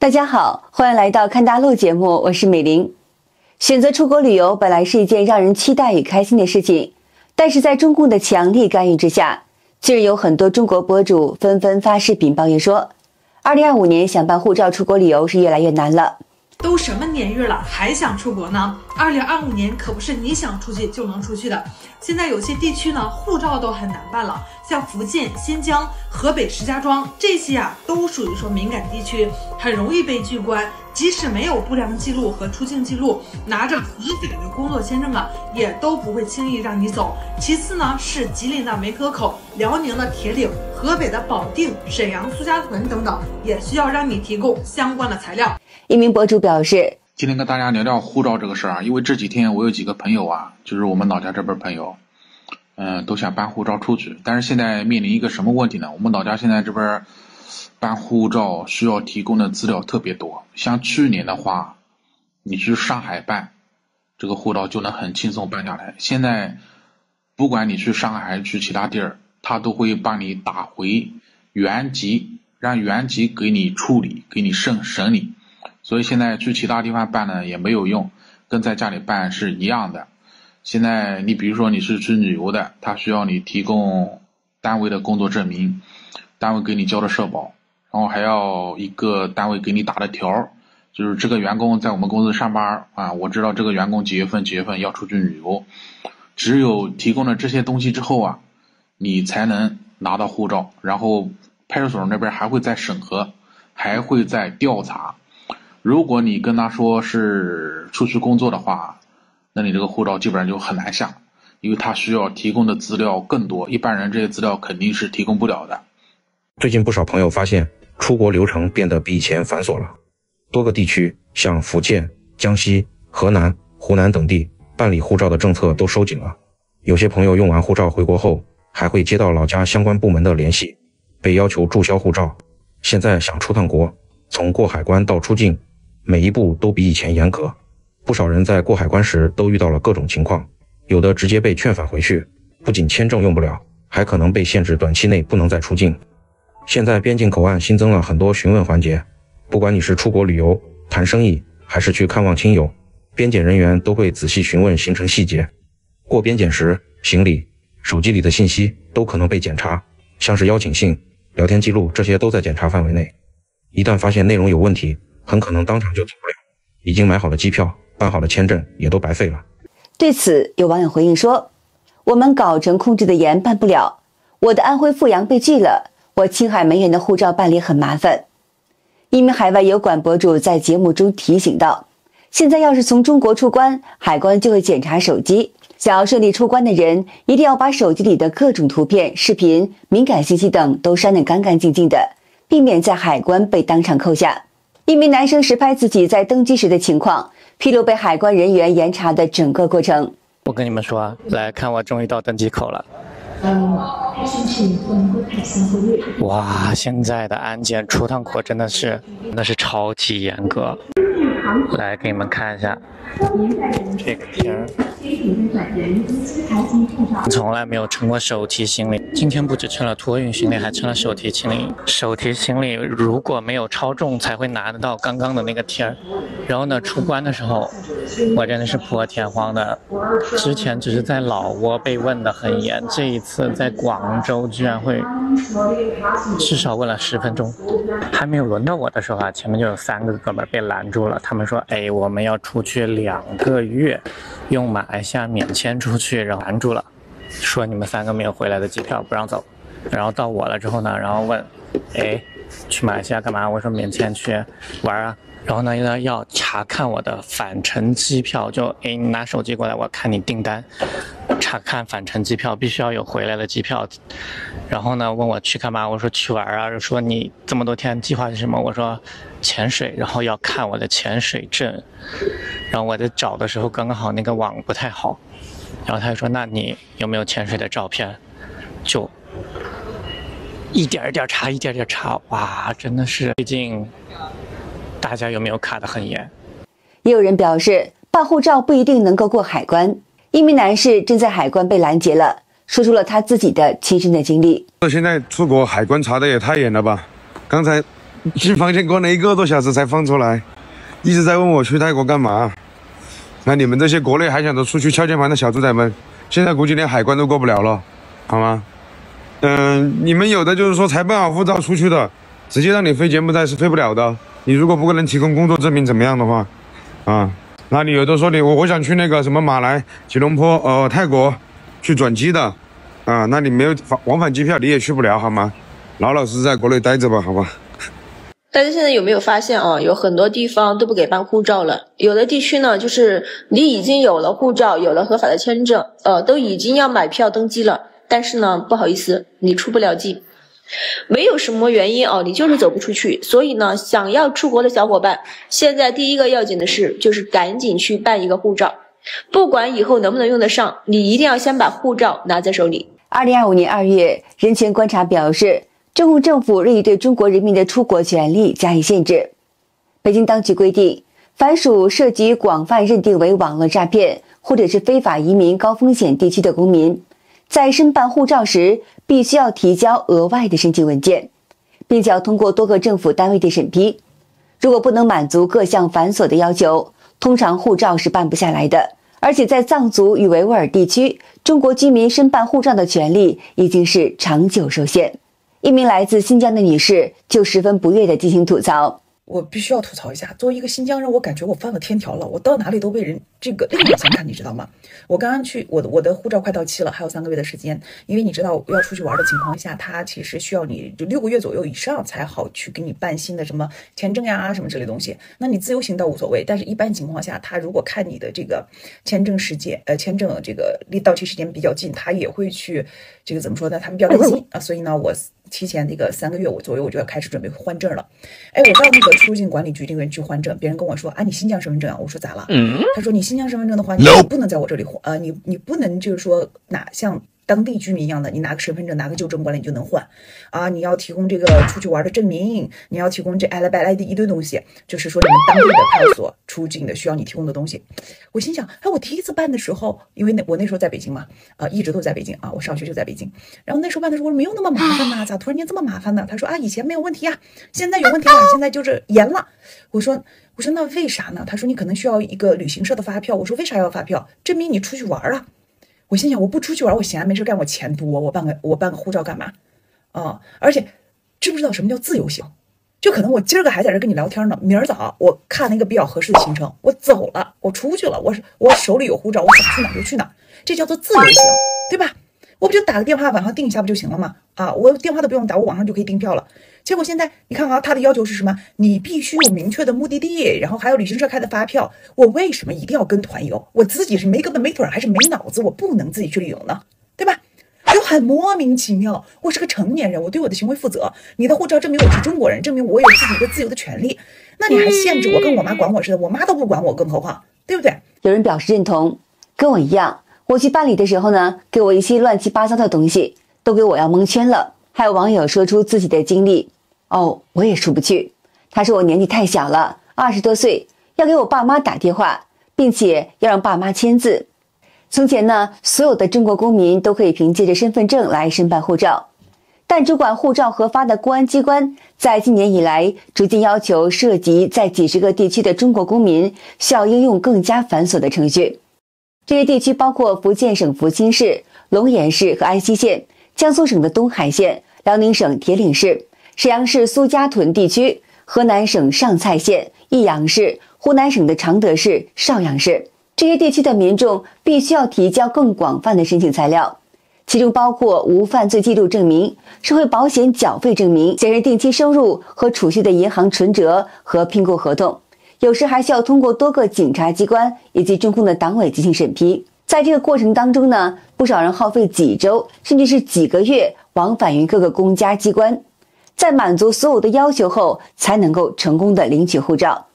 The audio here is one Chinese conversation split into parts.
大家好，欢迎来到看大陆节目，我是美玲。选择出国旅游本来是一件让人期待与开心的事情，但是在中共的强力干预之下，近日有很多中国博主纷纷发视频抱怨说，2025年想办护照出国旅游是越来越难了。都什么年月了，还想出国呢？2025年可不是你想出去就能出去的。现在有些地区呢，护照都很难办了，像福建、新疆、河北石家庄这些都属于说敏感地区，很容易被拒关。即使没有不良记录和出境记录，拿着合法的工作签证也都不会轻易让你走。其次呢，是吉林的梅河口、辽宁的铁岭、河北的保定、沈阳苏家屯等等，也需要让你提供相关的材料。一名博主表示，今天跟大家聊聊护照这个事儿因为这几天我有几个朋友就是我们老家这边朋友，都想办护照出去，但是现在面临一个什么问题呢？我们老家现在这边办护照需要提供的资料特别多，像去年的话，你去上海办这个护照就能很轻松办下来。现在不管你去上海还是去其他地儿，他都会帮你打回原籍，让原籍给你处理，给你审理。所以现在去其他地方办呢也没有用，跟在家里办是一样的。现在你比如说你是去旅游的，他需要你提供单位的工作证明，单位给你交的社保，然后还要一个单位给你打的条，就是这个员工在我们公司上班我知道这个员工几月份要出去旅游。只有提供了这些东西之后你才能拿到护照，然后派出所那边还会再审核，还会再调查。如果你跟他说是出去工作的话，那你这个护照基本上就很难下，因为他需要提供的资料更多，一般人这些资料肯定是提供不了的。最近不少朋友发现出国流程变得比以前繁琐了，多个地区像福建、江西、河南、湖南等地办理护照的政策都收紧了。有些朋友用完护照回国后，还会接到老家相关部门的联系，被要求注销护照。现在想出趟国，从过海关到出境，每一步都比以前严格。不少人在过海关时都遇到了各种情况，有的直接被劝返回去，不仅签证用不了，还可能被限制短期内不能再出境。现在边境口岸新增了很多询问环节，不管你是出国旅游、谈生意，还是去看望亲友，边检人员都会仔细询问行程细节。过边检时，行李、手机里的信息都可能被检查，像是邀请信、聊天记录，这些都在检查范围内。一旦发现内容有问题，很可能当场就走不了，已经买好的机票、办好的签证也都白费了。对此，有网友回应说，我们稿程控制的严，办不了，我的安徽阜阳被拒了，我青海门源的护照办理很麻烦。一名海外油管博主在节目中提醒道，现在要是从中国出关，海关就会检查手机，想要顺利出关的人一定要把手机里的各种图片、视频、敏感信息等都删得干干净净的，避免在海关被当场扣下。一名男生实拍自己在登机时的情况，披露被海关人员严查的整个过程。我跟你们说来看，我终于到登机口了。哇，现在的安检出趟国真的是超级严格。来给你们看一下这个片儿，从来没有称过手提行李，今天不止称了托运行李，还称了手提行李。手提行李如果没有超重才会拿得到刚刚的那个贴儿。然后呢，出关的时候我真的是破天荒的，之前只是在老挝被问得很严，这一次在广州居然会至少问了10分钟。还没有轮到我的时候前面就有3个哥们被拦住了，他们说我们要出去2个月，用马来西亚免签出去，然后拦住了，说你们3个没有回来的机票不让走。然后到我了之后呢，然后问去马来西亚干嘛？我说免签去玩然后呢要查看我的返程机票，就你拿手机过来，我看你订单，查看返程机票必须要有回来的机票。然后呢问我去干嘛？我说去玩说你这么多天计划是什么？我说潜水，然后要看我的潜水证。然后我在找的时候刚刚好那个网不太好，然后他就说那你有没有潜水的照片？就一点一点查，哇，真的是，毕竟大家有没有卡得很严？也有人表示，办护照不一定能够过海关。一名男士正在海关被拦截了，说出了他自己的亲身的经历。现在出国海关查的也太严了吧？刚才进房间关了1个多小时才放出来，一直在问我去泰国干嘛。那你们这些国内还想着出去敲键盘的小猪仔们，现在估计连海关都过不了了，好吗？你们有的就是说才办好护照出去的，直接让你飞柬埔寨是飞不了的。你如果不能提供工作证明怎么样的话，那你有的说我想去那个什么马来、吉隆坡、泰国去转机的，那你没有往返机票你也去不了，好吗？老老实实在国内待着吧，好吧。大家现在有没有发现啊？有很多地方都不给办护照了，有的地区呢，就是你已经有了护照，有了合法的签证，都已经要买票登机了，但是呢，不好意思，你出不了境，没有什么原因啊，你就是走不出去。所以呢，想要出国的小伙伴，现在第一个要紧的事就是赶紧去办一个护照，不管以后能不能用得上，你一定要先把护照拿在手里。2025年2月，人权观察表示，中共政府日益对中国人民的出国权利加以限制。北京当局规定，凡属涉及广泛认定为网络诈骗或者是非法移民高风险地区的公民，在申办护照时必须要提交额外的申请文件，并且要通过多个政府单位的审批。如果不能满足各项繁琐的要求，通常护照是办不下来的。而且在藏族与维吾尔地区，中国居民申办护照的权利已经是长久受限。一名来自新疆的女士就十分不悦地进行吐槽：我必须要吐槽一下，作为一个新疆人，我感觉我犯了天条了，我到哪里都被人这个另眼相看，你知道吗？我刚刚去，我的护照快到期了，还有3个月的时间，因为你知道要出去玩的情况下，它其实需要你就6个月左右以上才好去给你办新的什么签证呀什么之类东西。那你自由行倒无所谓，但是一般情况下，他如果看你的这个签证这个离到期时间比较近，他也会去这个怎么说呢？他们比较担心啊，所以呢，我提前这个3个月左右我就要开始准备换证了。哎，我到那个出境管理局这边去换证，别人跟我说啊，你新疆身份证啊，我说咋了？他说你新疆身份证的话，你不能在我这里换，你不能就是说像当地居民一样的，你拿个身份证拿个旧证过来你就能换啊，你要提供这个出去玩的证明，你要提供这一堆东西，就是说你们当地的派出所出境的需要你提供的东西。我心想，哎，我第一次办的时候，因为我那时候在北京嘛，一直都在北京啊，我上学就在北京，然后那时候办的时候我说没有那么麻烦呐，咋突然间这么麻烦呢？他说啊，以前没有问题啊，现在有问题了，现在就是严了。我说那为啥呢？他说你可能需要一个旅行社的发票。我说为啥要发票？证明你出去玩啊。我心想，我不出去玩，我闲着没事干，我钱多，我办个护照干嘛？而且知不知道什么叫自由行？就可能我今儿个还在这跟你聊天呢，明儿早我看了一个比较合适的行程，我走了，我出去了，我手里有护照，我想去哪就去哪，这叫做自由行，对吧？我不就打个电话网上订一下不就行了吗？我电话都不用打，我网上就可以订票了。结果现在你看啊，他的要求是什么？你必须有明确的目的地，然后还有旅行社开的发票。我为什么一定要跟团游？我自己是没胳膊没腿还是没脑子？我不能自己去旅游呢，对吧？就很莫名其妙。我是个成年人，我对我的行为负责。你的护照证明我是中国人，证明我有自己一个自由的权利。那你还限制我，跟我妈管我似的，我妈都不管我，更何况，对不对？有人表示认同，跟我一样。我去办理的时候呢，给我一些乱七八糟的东西，都给我要蒙圈了。还有网友说出自己的经历，我也出不去。他说我年纪太小了，20多岁，要给我爸妈打电话，并且要让爸妈签字。从前呢，所有的中国公民都可以凭借着身份证来申办护照，但主管护照核发的公安机关在今年以来逐渐要求涉及在几十个地区的中国公民需要应用更加繁琐的程序。这些地区包括福建省福清市、龙岩市和安溪县，江苏省的东海县、辽宁省铁岭市、沈阳市苏家屯地区、河南省上蔡县、益阳市、湖南省的常德市、邵阳市。这些地区的民众必须要提交更广泛的申请材料，其中包括无犯罪记录证明、社会保险缴费证明、显示定期收入和储蓄的银行存折和聘雇合同。有时还需要通过多个警察机关以及中共的党委进行审批。在这个过程当中呢，不少人耗费几周甚至是几个月往返于各个公家机关，在满足所有的要求后才能够成功的领取护照。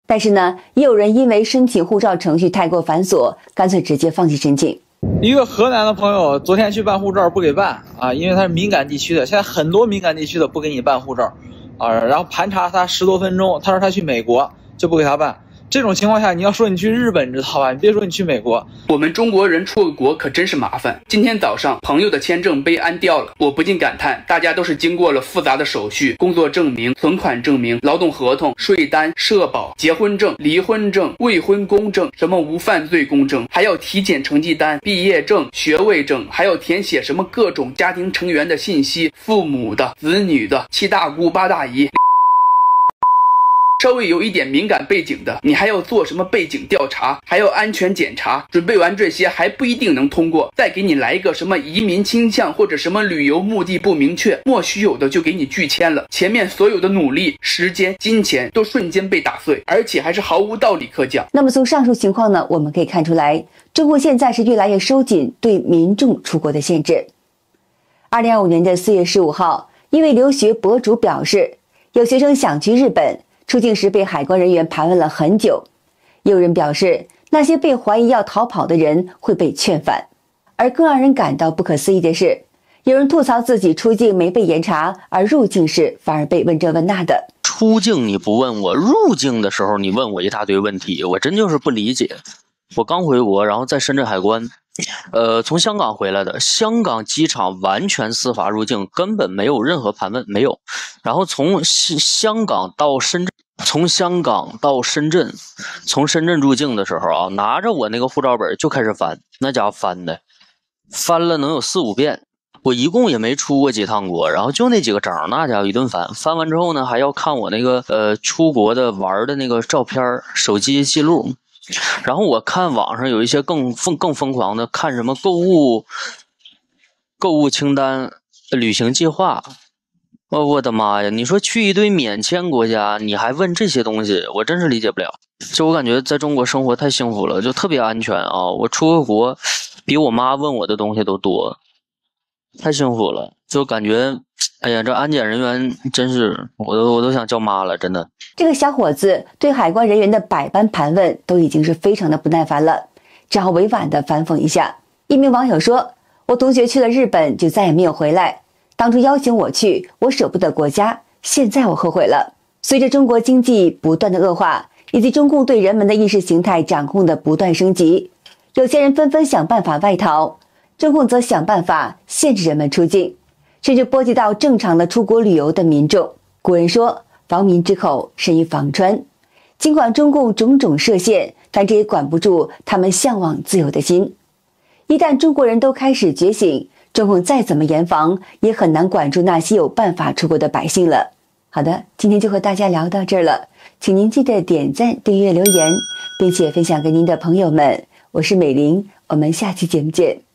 但是呢，也有人因为申请护照程序太过繁琐，干脆直接放弃申请。一个河南的朋友昨天去办护照不给办因为他是敏感地区的，现在很多敏感地区的不给你办护照然后盘查他10多分钟，他说他去美国就不给他办，这种情况下，你要说你去日本，你知道吧？你别说你去美国，我们中国人出个国可真是麻烦。今天早上朋友的签证被安掉了，我不禁感叹，大家都是经过了复杂的手续，工作证明、存款证明、劳动合同、税单、社保、结婚证、离婚证、未婚公证，什么无犯罪公证，还要体检成绩单、毕业证、学位证，还要填写什么各种家庭成员的信息，父母的、子女的、七大姑八大姨。稍微有一点敏感背景的，你还要做什么背景调查，还要安全检查，准备完这些还不一定能通过，再给你来一个什么移民倾向或者什么旅游目的不明确，莫须有的就给你拒签了，前面所有的努力、时间、金钱都瞬间被打碎，而且还是毫无道理可讲。那么从上述情况呢，我们可以看出来，中国现在是越来越收紧对民众出国的限制。2025年的4月15号，一位留学博主表示，有学生想去日本，出境时被海关人员盘问了很久。有人表示，那些被怀疑要逃跑的人会被劝返。而更让人感到不可思议的是，有人吐槽自己出境没被严查，而入境时反而被问这问那的。出境你不问我，入境的时候你问我一大堆问题，我真就是不理解。我刚回国，然后在深圳海关，从香港回来的，香港机场完全司法入境，根本没有任何盘问，没有。然后从香港到深圳，从深圳入境的时候啊，拿着我那个护照本就开始翻，那家伙翻了能有4、5遍。我一共也没出过几趟国，然后就那几个章，那家伙一顿翻。翻完之后呢，还要看我那个出国的玩的那个照片、手机记录。然后我看网上有一些更疯狂的，看什么购物清单、旅行计划。我的妈呀！你说去一堆免签国家，你还问这些东西，我真是理解不了。就我感觉在中国生活太幸福了，就特别安全啊！我出个国，比我妈问我的东西都多，太幸福了。就感觉，哎呀，这安检人员真是，我都想叫妈了，真的。这个小伙子对海关人员的百般盘问都已经是非常的不耐烦了，只好委婉的反讽一下。一名网友说：“我同学去了日本就再也没有回来。当初邀请我去，我舍不得国家，现在我后悔了。”随着中国经济不断的恶化，以及中共对人们的意识形态掌控的不断升级，有些人纷纷想办法外逃，中共则想办法限制人们出境，甚至波及到正常的出国旅游的民众。古人说，防民之口甚于防川。尽管中共种种设限，但这也管不住他们向往自由的心。一旦中国人都开始觉醒，中共再怎么严防，也很难管住那些有办法出国的百姓了。好的，今天就和大家聊到这儿了，请您记得点赞、订阅、留言，并且分享给您的朋友们。我是美玲，我们下期节目见。